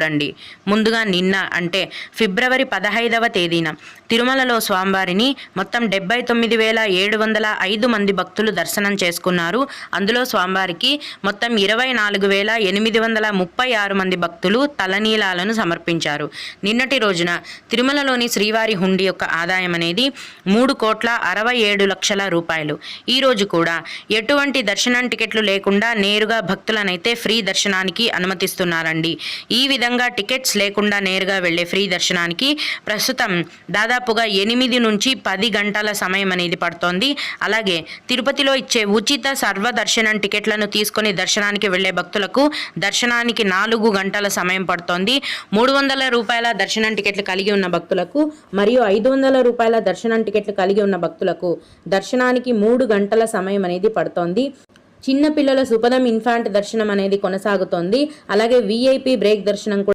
రండి. ముందుగా నిన్న అంటే ఫిబ్రవరి 15వ తేదీన తిరుమలలో స్వామివారిని మొత్తం 79,705 మంది భక్తులు దర్శనం చేసుకున్నారు. అందులో స్వామివారికి మొత్తం 24,836 మంది భక్తులు తలనీలాలను సమర్పించారు. నిన్నటి రోజున తిరుమలలోని శ్రీవారి హుండీ యొక్క ఆదాయం అనేది 3,67,00,000 రూపాయలు. ఈ రోజు కూడా ఎటువంటి దర్శనం టికెట్లు లేకుండా నేరుగా భక్తులనైతే ఫ్రీ దర్శనానికి అనుమతిస్తున్నారండి. ఈ విధంగా టికెట్స్ లేకుండా నేరుగా వెళ్లే ఫ్రీ దర్శనానికి ప్రస్తుతం దాదాపుగా 8 నుంచి 10 గంటల సమయం అనేది పడుతోంది. అలాగే తిరుపతిలో ఇచ్చే ఉచిత సర్వ దర్శనం టికెట్లను తీసుకొని దర్శనానికి వెళ్లే భక్తులకు దర్శనానికి 4 గంటల సమయం పడుతోంది. 300 రూపాయల దర్శనం టికెట్లు కలిగి ఉన్న భక్తులకు మరియు 500 రూపాయల దర్శనం టికెట్లు కలిగి ఉన్న భక్తులకు దర్శనానికి 3 గంటల సమయం అనేది పడుతోంది. చిన్న పిల్లల సుపదం ఇన్ఫాంట్ దర్శనం అనేది కొనసాగుతోంది. అలాగే VIP బ్రేక్ దర్శనం